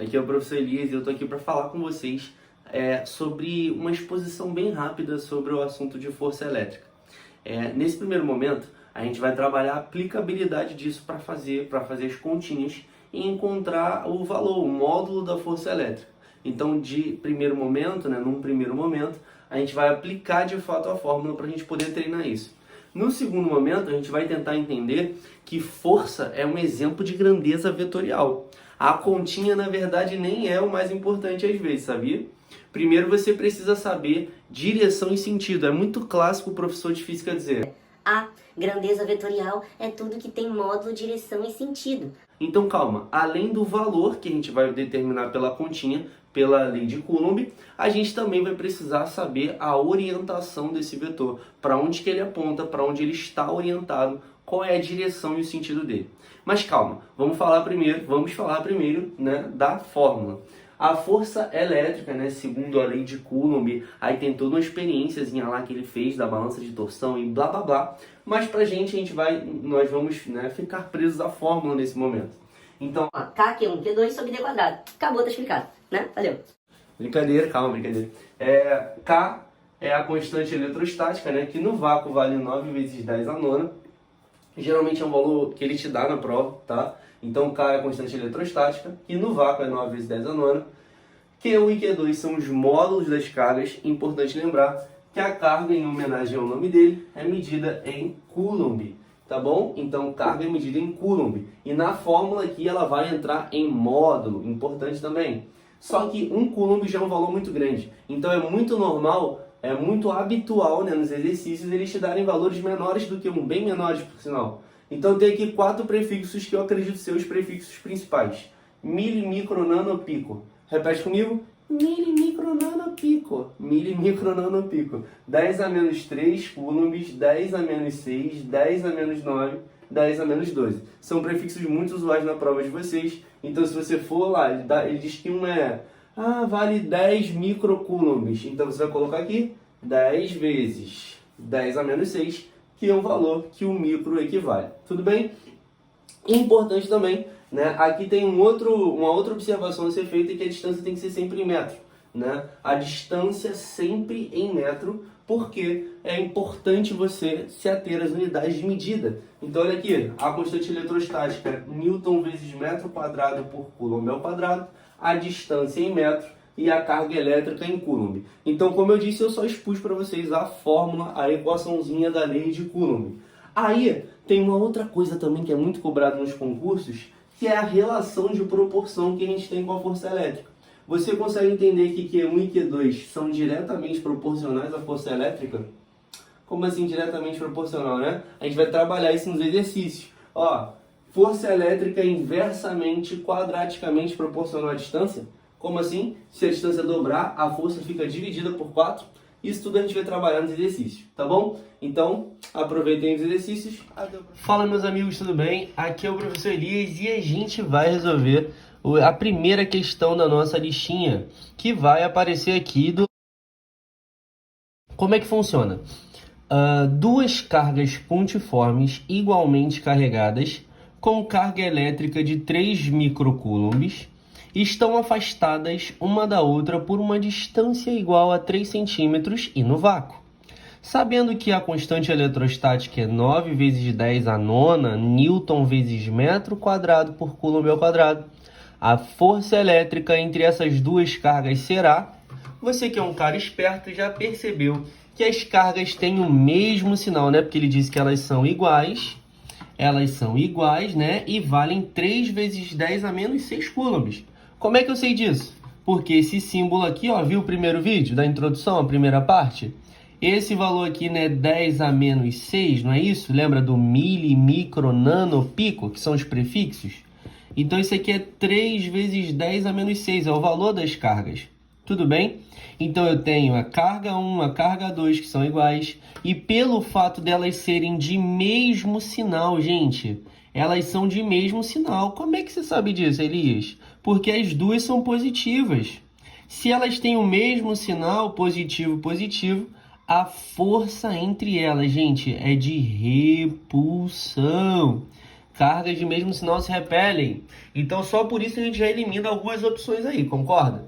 Aqui é o professor Elias e eu tô aqui para falar com vocês sobre uma exposição bem rápida sobre o assunto de força elétrica. Nesse primeiro momento, a gente vai trabalhar a aplicabilidade disso para fazer as continhas e encontrar o valor, o módulo da força elétrica. Então, num primeiro momento, a gente vai aplicar de fato a fórmula para a gente poder treinar isso. No segundo momento, a gente vai tentar entender que força é um exemplo de grandeza vetorial. A continha, na verdade, nem é o mais importante às vezes, sabia? Primeiro você precisa saber direção e sentido. É muito clássico o professor de física dizer: a grandeza vetorial é tudo que tem módulo, direção e sentido. Então calma, além do valor que a gente vai determinar pela continha, pela lei de Coulomb, a gente também vai precisar saber a orientação desse vetor, para onde que ele aponta, para onde ele está orientado, qual é a direção e o sentido dele. Mas calma, vamos falar primeiro, né, da fórmula. A força elétrica, né, segundo a lei de Coulomb, aí tem toda uma experiênciazinha lá que ele fez da balança de torção e blá blá blá, mas pra gente, nós vamos, né, ficar presos à fórmula nesse momento. Então, K, Q1, Q2 sobre D quadrado. Acabou, tá explicado, né? Valeu. Brincadeira. K é a constante eletrostática, né, que no vácuo vale 9 vezes 10 a nona. Geralmente é um valor que ele te dá na prova, tá? Então K é a constante eletrostática, que no vácuo é 9 vezes 10 a nona. Q1 e Q2 são os módulos das cargas. Importante lembrar que a carga, em homenagem ao nome dele, é medida em Coulomb, tá bom? Então carga é medida em Coulomb. E na fórmula aqui ela vai entrar em módulo, importante também. Só que 1 Coulomb já é um valor muito grande. Então é muito normal, é muito habitual, né, nos exercícios eles te darem valores menores do que 1, bem menores por sinal. Então tem aqui 4 prefixos que eu acredito ser os prefixos principais. Mili, micro, nano, pico. Repete comigo. Mili, micro, nano, pico. Mili, micro, nano, pico. 10 a menos 3 coulombs, 10 a menos 6, 10 a menos 9, 10 a menos 12. São prefixos muito usuais na prova de vocês. Então se você for lá, ele diz que um vale 10 microcoulombs. Então você vai colocar aqui 10 vezes 10 a menos 6, que é o valor que o micro equivale. Tudo bem? Importante também, né? Aqui tem uma outra observação a ser feita, que a distância tem que ser sempre em metro, né? A distância sempre em metro, porque é importante você se ater às unidades de medida. Então olha aqui, a constante eletrostática Newton vezes metro quadrado por Coulomb ao quadrado, a distância em metro e a carga elétrica em Coulomb. Então, como eu disse, eu só expus para vocês a fórmula, a equaçãozinha da lei de Coulomb. Aí, tem uma outra coisa também que é muito cobrada nos concursos, que é a relação de proporção que a gente tem com a força elétrica. Você consegue entender que Q1 e Q2 são diretamente proporcionais à força elétrica? Como assim diretamente proporcional, né? A gente vai trabalhar isso nos exercícios. Ó, força elétrica inversamente, quadraticamente proporcional à distância. Como assim? Se a distância dobrar, a força fica dividida por 4. Isso tudo a gente vai trabalhar nos exercícios, tá bom? Então, aproveitem os exercícios. Fala, meus amigos, tudo bem? Aqui é o professor Elias e a gente vai resolver a primeira questão da nossa listinha, que vai aparecer aqui Como é que funciona? Duas cargas pontiformes igualmente carregadas, com carga elétrica de 3 microcoulombs, estão afastadas uma da outra por uma distância igual a 3 centímetros e no vácuo. Sabendo que a constante eletrostática é 9 vezes 10 a nona Newton vezes metro quadrado por Coulomb ao quadrado, a força elétrica entre essas duas cargas será... Você que é um cara esperto já percebeu que as cargas têm o mesmo sinal, né? Porque ele disse que elas são iguais, né? E valem 3 vezes 10 a menos 6 coulombs. Como é que eu sei disso? Porque esse símbolo aqui, ó, viu o primeiro vídeo da introdução, a primeira parte? Esse valor aqui, né, 10 a menos 6, não é isso? Lembra do mili, micro, nano, pico, que são os prefixos? Então isso aqui é 3 vezes 10 a menos 6, é o valor das cargas. Tudo bem? Então eu tenho a carga 1, a carga 2, que são iguais. E pelo fato delas serem de mesmo sinal, gente, elas são de mesmo sinal. Como é que você sabe disso, Elias? Porque as duas são positivas. Se elas têm o mesmo sinal, positivo, positivo, a força entre elas, gente, é de repulsão. cargas de mesmo sinal se repelem. Então só por isso a gente já elimina algumas opções aí, concorda?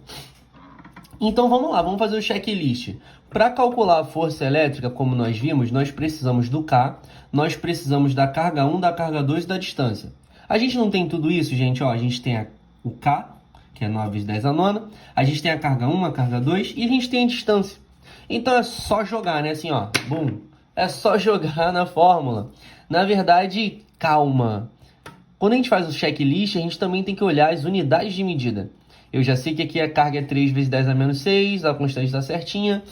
Então vamos lá, vamos fazer o checklist. Para calcular a força elétrica, como nós vimos, nós precisamos do K, nós precisamos da carga 1, da carga 2 e da distância. A gente não tem tudo isso, gente, ó, a gente tem o K, que é 9 vezes 10 a nona, a gente tem a carga 1, a carga 2 e a gente tem a distância. Então é só jogar, né, assim, ó, bum, é só jogar na fórmula. Na verdade, calma. Quando a gente faz o checklist, a gente também tem que olhar as unidades de medida. Eu já sei que aqui a carga é 3 vezes 10 a menos 6, a constante está certinha,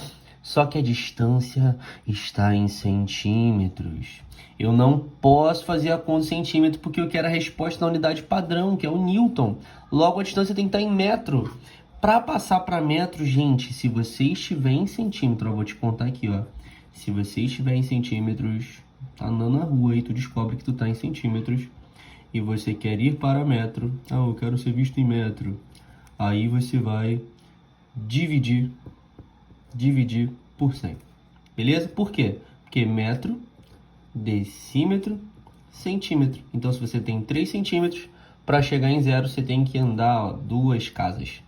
só que a distância está em centímetros. Eu não posso fazer a conta em centímetro porque eu quero a resposta na unidade padrão, que é o Newton. Logo, a distância tem que estar em metro. Para passar para metro, gente, se você estiver em centímetro, eu vou te contar aqui, ó. Se você estiver em centímetros, tá andando na rua e tu descobre que tu tá em centímetros e você quer ir para metro, eu quero ser visto em metro. Aí você vai dividir por 100. Beleza? Por quê? Porque metro, decímetro, centímetro. Então, se você tem 3 centímetros, para chegar em zero, você tem que andar 2 casas.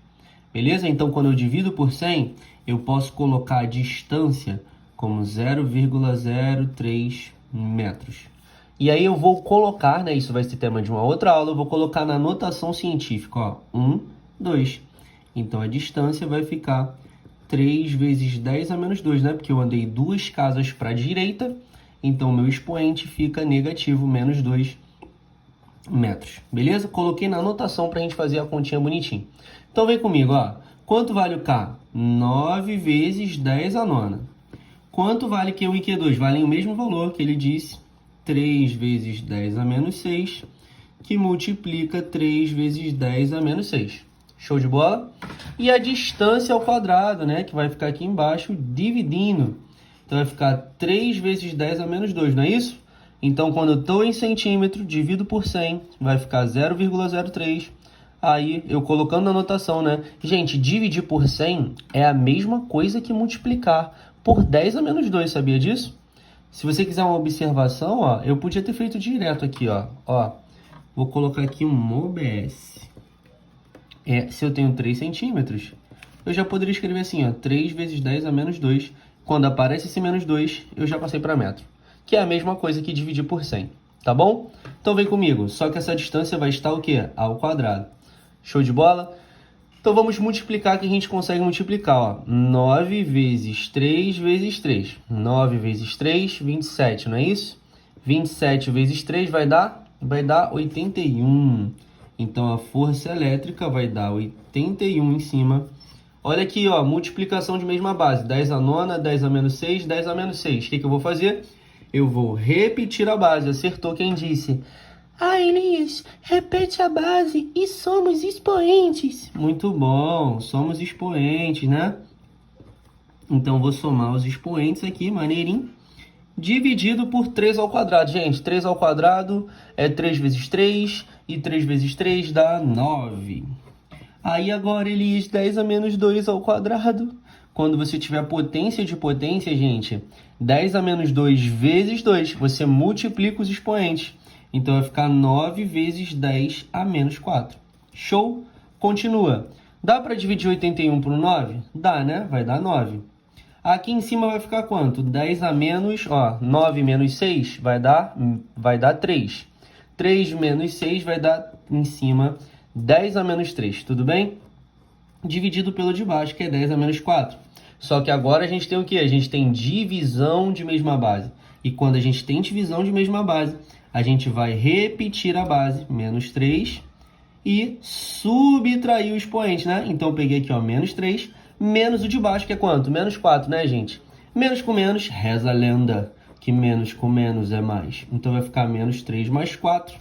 Beleza? Então, quando eu divido por 100, eu posso colocar a distância como 0,03 metros. E aí eu vou colocar, né? Isso vai ser tema de uma outra aula. Eu vou colocar na notação científica, ó. 1, 2. Então, a distância vai ficar 3 vezes 10 a menos 2, né? Porque eu andei 2 casas para a direita. Então, meu expoente fica negativo, menos 2 metros. Beleza? Coloquei na anotação para a gente fazer a continha bonitinho. Então, vem comigo, ó. Quanto vale o K? 9 vezes 10 a nona. Quanto vale Q1 e Q2? Valem o mesmo valor que ele disse. 3 vezes 10 a menos 6, que multiplica 3 vezes 10 a menos 6. Show de bola? E a distância ao quadrado, né? Que vai ficar aqui embaixo dividindo. Então, vai ficar 3 vezes 10 a menos 2, não é isso? Então, quando eu estou em centímetro, divido por 100, vai ficar 0,03. Aí, eu colocando na anotação, né? Gente, dividir por 100 é a mesma coisa que multiplicar por 10 a menos 2, sabia disso? Se você quiser uma observação, ó, eu podia ter feito direto aqui, ó. Vou colocar aqui um OBS. Se eu tenho 3 centímetros, eu já poderia escrever assim, ó, 3 vezes 10 a menos 2. Quando aparece esse menos 2, eu já passei para metro. Que é a mesma coisa que dividir por 100, tá bom? Então vem comigo, só que essa distância vai estar o quê? Ao quadrado. Show de bola? Então vamos multiplicar, que a gente consegue multiplicar, ó. 9 vezes 3 vezes 3. 9 vezes 3, 27, não é isso? 27 vezes 3 vai dar 81. Então a força elétrica vai dar 81 em cima. Olha aqui, ó, multiplicação de mesma base. 10 a nona, 10 a menos 6, 10 a menos 6. O que eu vou fazer? Eu vou repetir a base. Acertou quem disse. Elias, repete a base e somos expoentes. Muito bom, somos expoentes, né? Então, vou somar os expoentes aqui, maneirinho. Dividido por 3 ao quadrado, gente. 3 ao quadrado é 3 vezes 3. E 3 vezes 3 dá 9. Aí, agora, Elias, 10 a menos 2 ao quadrado. Quando você tiver potência de potência, gente, 10 a menos 2 vezes 2. Você multiplica os expoentes. Então, vai ficar 9 vezes 10 a menos 4. Show? Continua. Dá para dividir 81 por 9? Dá, né? Vai dar 9. Aqui em cima vai ficar quanto? 10 a menos, ó, 9 menos 6 vai dar 3. 3 menos 6 vai dar, em cima, 10 a menos 3. Tudo bem? Dividido pelo de baixo, que é 10 a menos 4. Só que agora a gente tem o quê? A gente tem divisão de mesma base. E quando a gente tem divisão de mesma base, a gente vai repetir a base, menos 3, e subtrair o expoente, né? Então, eu peguei aqui, ó, menos 3, menos o de baixo, que é quanto? Menos 4, né, gente? Menos com menos, reza a lenda, que menos com menos é mais. Então, vai ficar menos 3 mais 4.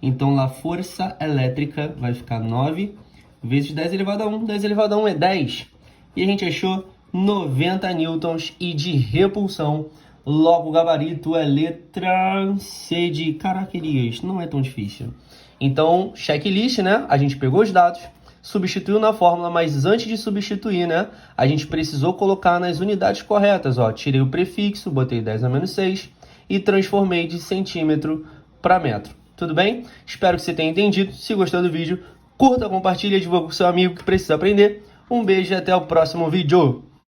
Então, lá, força elétrica vai ficar 9 vezes 10 elevado a 1. 10 elevado a 1 é 10. E a gente achou 90 newtons e de repulsão. Logo, o gabarito é letra C de características. Não é tão difícil. Então, checklist, né? A gente pegou os dados, substituiu na fórmula, mas antes de substituir, né? A gente precisou colocar nas unidades corretas, ó. Tirei o prefixo, botei 10 a menos 6 e transformei de centímetro para metro. Tudo bem? Espero que você tenha entendido. Se gostou do vídeo, curta, compartilha e divulga com seu amigo que precisa aprender. Um beijo e até o próximo vídeo.